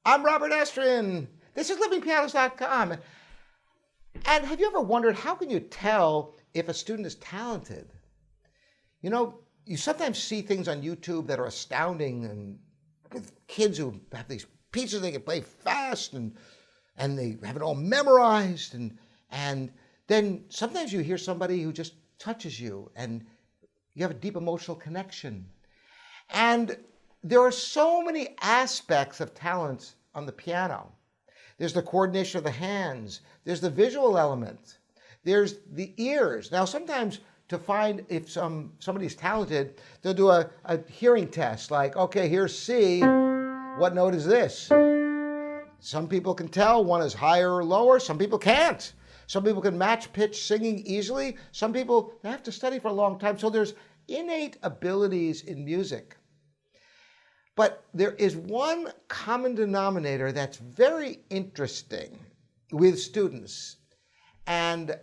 I'm Robert Estrin. This is livingpianos.com. And have you ever wondered, how can you tell if a student is talented? You know, you sometimes see things on YouTube that are astounding, and with kids who have these pieces they can play fast and they have it all memorized. And then sometimes you hear somebody who just touches you and you have a deep emotional connection. And there are so many aspects of talents on the piano. There's the coordination of the hands. There's the visual element. There's the ears. Now, sometimes to find if somebody's talented, they'll do a hearing test, like, okay, here's C. What note is this? Some people can tell one is higher or lower. Some people can't. Some people can match pitch singing easily. Some people, they have to study for a long time. So there's innate abilities in music. But there is one common denominator that's very interesting with students. And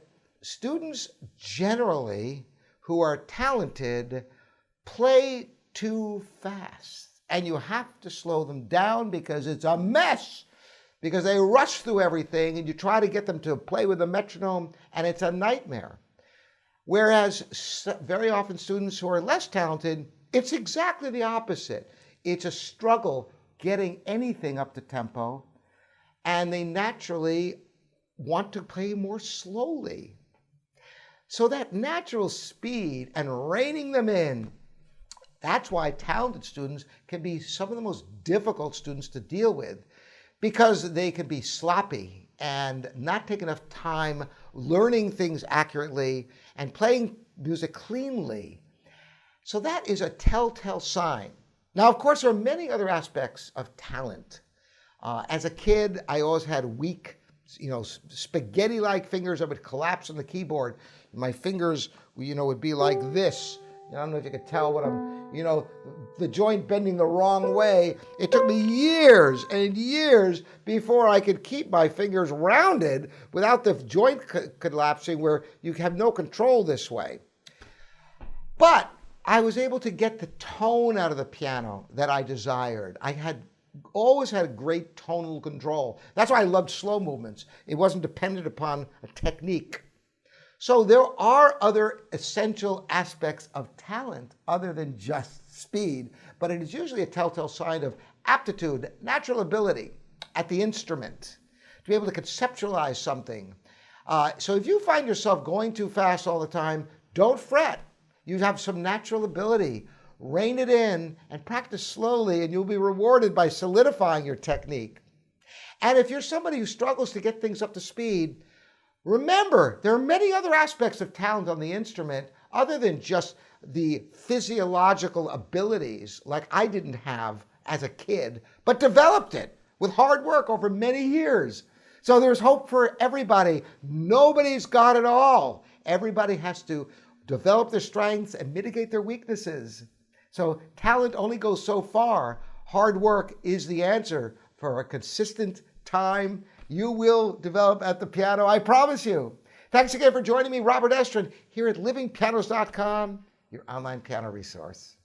students generally who are talented play too fast. And you have to slow them down because it's a mess. Because they rush through everything and you try to get them to play with a metronome and it's a nightmare. Whereas very often students who are less talented, it's exactly the opposite. It's a struggle getting anything up to tempo, and they naturally want to play more slowly. So that natural speed and reining them in, that's why talented students can be some of the most difficult students to deal with, because they can be sloppy and not take enough time learning things accurately and playing music cleanly. So that is a telltale sign. Now, of course, there are many other aspects of talent. As a kid, I always had weak, spaghetti-like fingers that would collapse on the keyboard. My fingers, would be like this. I don't know if you could tell what the joint bending the wrong way. It took me years and years before I could keep my fingers rounded without the joint collapsing, where you have no control this way. But I was able to get the tone out of the piano that I desired. I had always had great tonal control. That's why I loved slow movements. It wasn't dependent upon a technique. So there are other essential aspects of talent other than just speed, but it is usually a telltale sign of aptitude, natural ability at the instrument, to be able to conceptualize something. So if you find yourself going too fast all the time, don't fret. You have some natural ability. Rein it in and practice slowly, and you'll be rewarded by solidifying your technique. And if you're somebody who struggles to get things up to speed, remember, there are many other aspects of talent on the instrument other than just the physiological abilities like I didn't have as a kid, but developed it with hard work over many years. So there's hope for everybody. Nobody's got it all. Everybody has to develop their strengths and mitigate their weaknesses. So talent only goes so far. Hard work is the answer for a consistent time. You will develop at the piano, I promise you. Thanks again for joining me, Robert Estrin, here at livingpianos.com, your online piano resource.